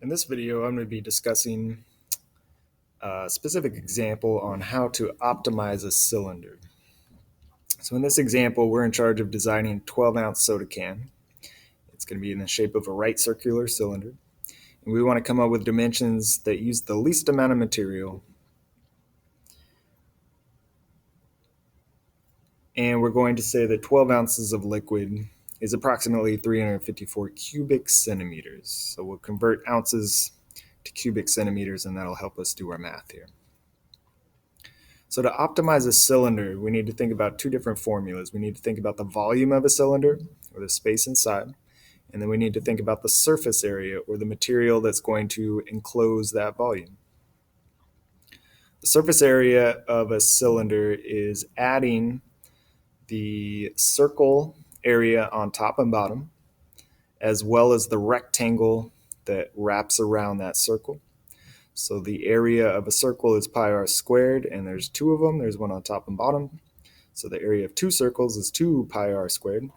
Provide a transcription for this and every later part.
In this video, I'm going to be discussing a specific example on how to optimize a cylinder. So in this example, we're in charge of designing a 12-ounce soda can. It's going to be in the shape of a right circular cylinder. And we want to come up with dimensions that use the least amount of material. And we're going to say that 12 ounces of liquid is approximately 354 cubic centimeters. So we'll convert ounces to cubic centimeters, and that'll help us do our math here. So to optimize a cylinder, we need to think about two different formulas. We need to think about the volume of a cylinder, or the space inside, and then we need to think about the surface area, or the material that's going to enclose that volume. The surface area of a cylinder is adding the circle area on top and bottom, as well as the rectangle that wraps around that circle. So the area of a circle is pi r squared, and there's two of them. There's one on top and bottom. So the area of two circles is 2 pi r squared.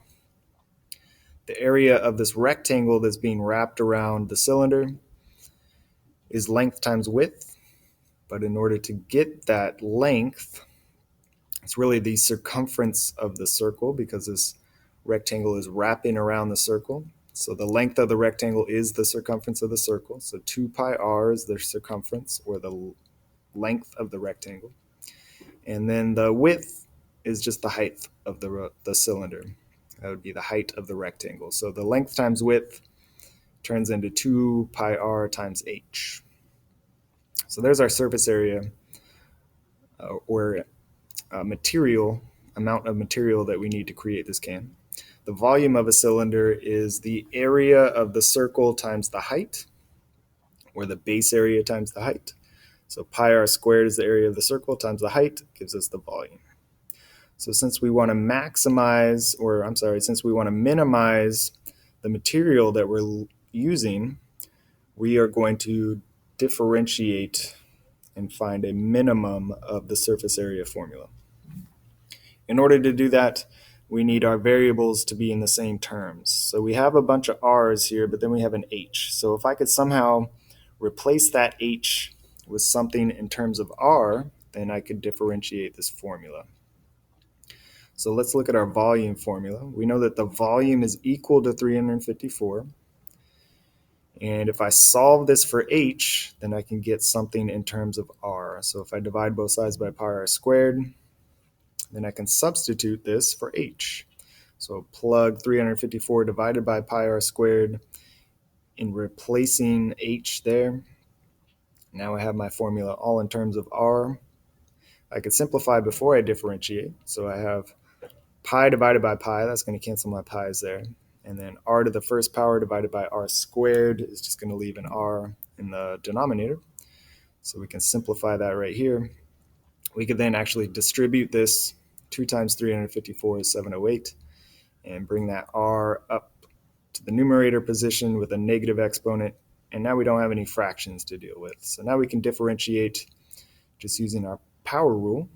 The area of this rectangle that's being wrapped around the cylinder is length times width. But in order to get that length, it's really the circumference of the circle, because this rectangle is wrapping around the circle. So the length of the rectangle is the circumference of the circle. So 2 pi r is the circumference, or the length of the rectangle. And then the width is just the height of the cylinder. That would be the height of the rectangle. So the length times width turns into 2 pi r times h. So there's our surface area, or amount of material that we need to create this can. The volume of a cylinder is the area of the circle times the height, or the base area times the height. So pi r squared is the area of the circle times the height, gives us the volume. So since we want to minimize the material that we're using, we are going to differentiate and find a minimum of the surface area formula. In order to do that, we need our variables to be in the same terms. So we have a bunch of r's here, but then we have an h. So if I could somehow replace that h with something in terms of r, then I could differentiate this formula. So let's look at our volume formula. We know that the volume is equal to 354. And if I solve this for h, then I can get something in terms of r. So if I divide both sides by pi r squared, then I can substitute this for h. So plug 354 divided by pi r squared in replacing h there. Now I have my formula all in terms of r. I could simplify before I differentiate. So I have pi divided by pi, that's going to cancel my pi's there. And then r to the first power divided by r squared is just going to leave an r in the denominator. So we can simplify that right here. We could then actually distribute this. 2 times 354 is 708, and bring that r up to the numerator position with a negative exponent. And now we don't have any fractions to deal with. So now we can differentiate just using our power rule.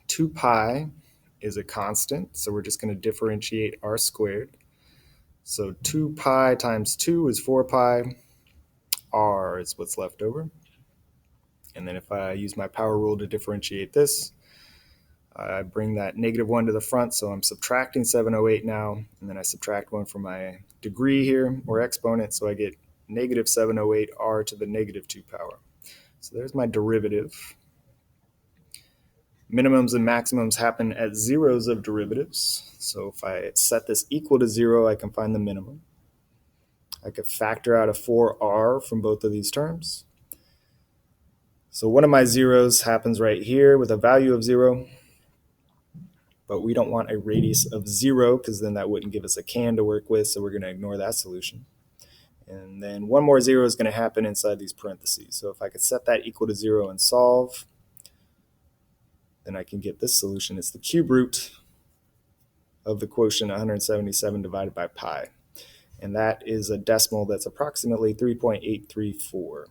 2 pi is a constant, so we're just going to differentiate r squared. So 2 pi times 2 is 4 pi. R is what's left over. And then if I use my power rule to differentiate this, I bring that negative 1 to the front, so I'm subtracting 708 now, and then I subtract 1 from my degree here, or exponent, so I get negative 708 r to the negative 2 power. So there's my derivative. Minimums and maximums happen at zeros of derivatives. So if I set this equal to 0, I can find the minimum. I could factor out a 4r from both of these terms. So one of my zeros happens right here with a value of 0. But we don't want a radius of 0, because then that wouldn't give us a can to work with, so we're going to ignore that solution. And then one more 0 is going to happen inside these parentheses. So if I could set that equal to 0 and solve, then I can get this solution. It's the cube root of the quotient 177 divided by pi. And that is a decimal that's approximately 3.834.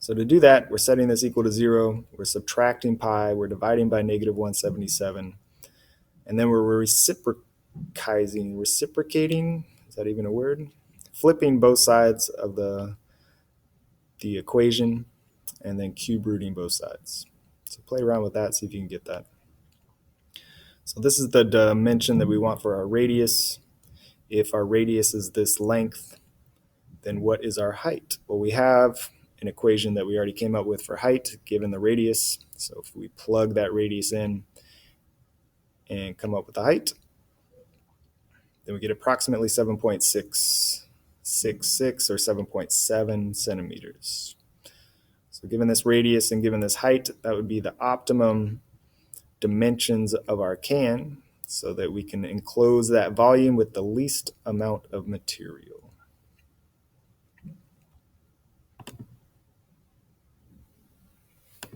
So to do that, we're setting this equal to 0, we're subtracting pi, we're dividing by negative 177, and then we're reciprocating, is that even a word? flipping both sides of the equation and then cube rooting both sides. So play around with that, see if you can get that. So this is the dimension that we want for our radius. If our radius is this length, then what is our height? Well, we have an equation that we already came up with for height given the radius. So if we plug that radius in and come up with the height, then we get approximately 7.666 or 7.7 centimeters. So given this radius and given this height, that would be the optimum dimensions of our can so that we can enclose that volume with the least amount of material.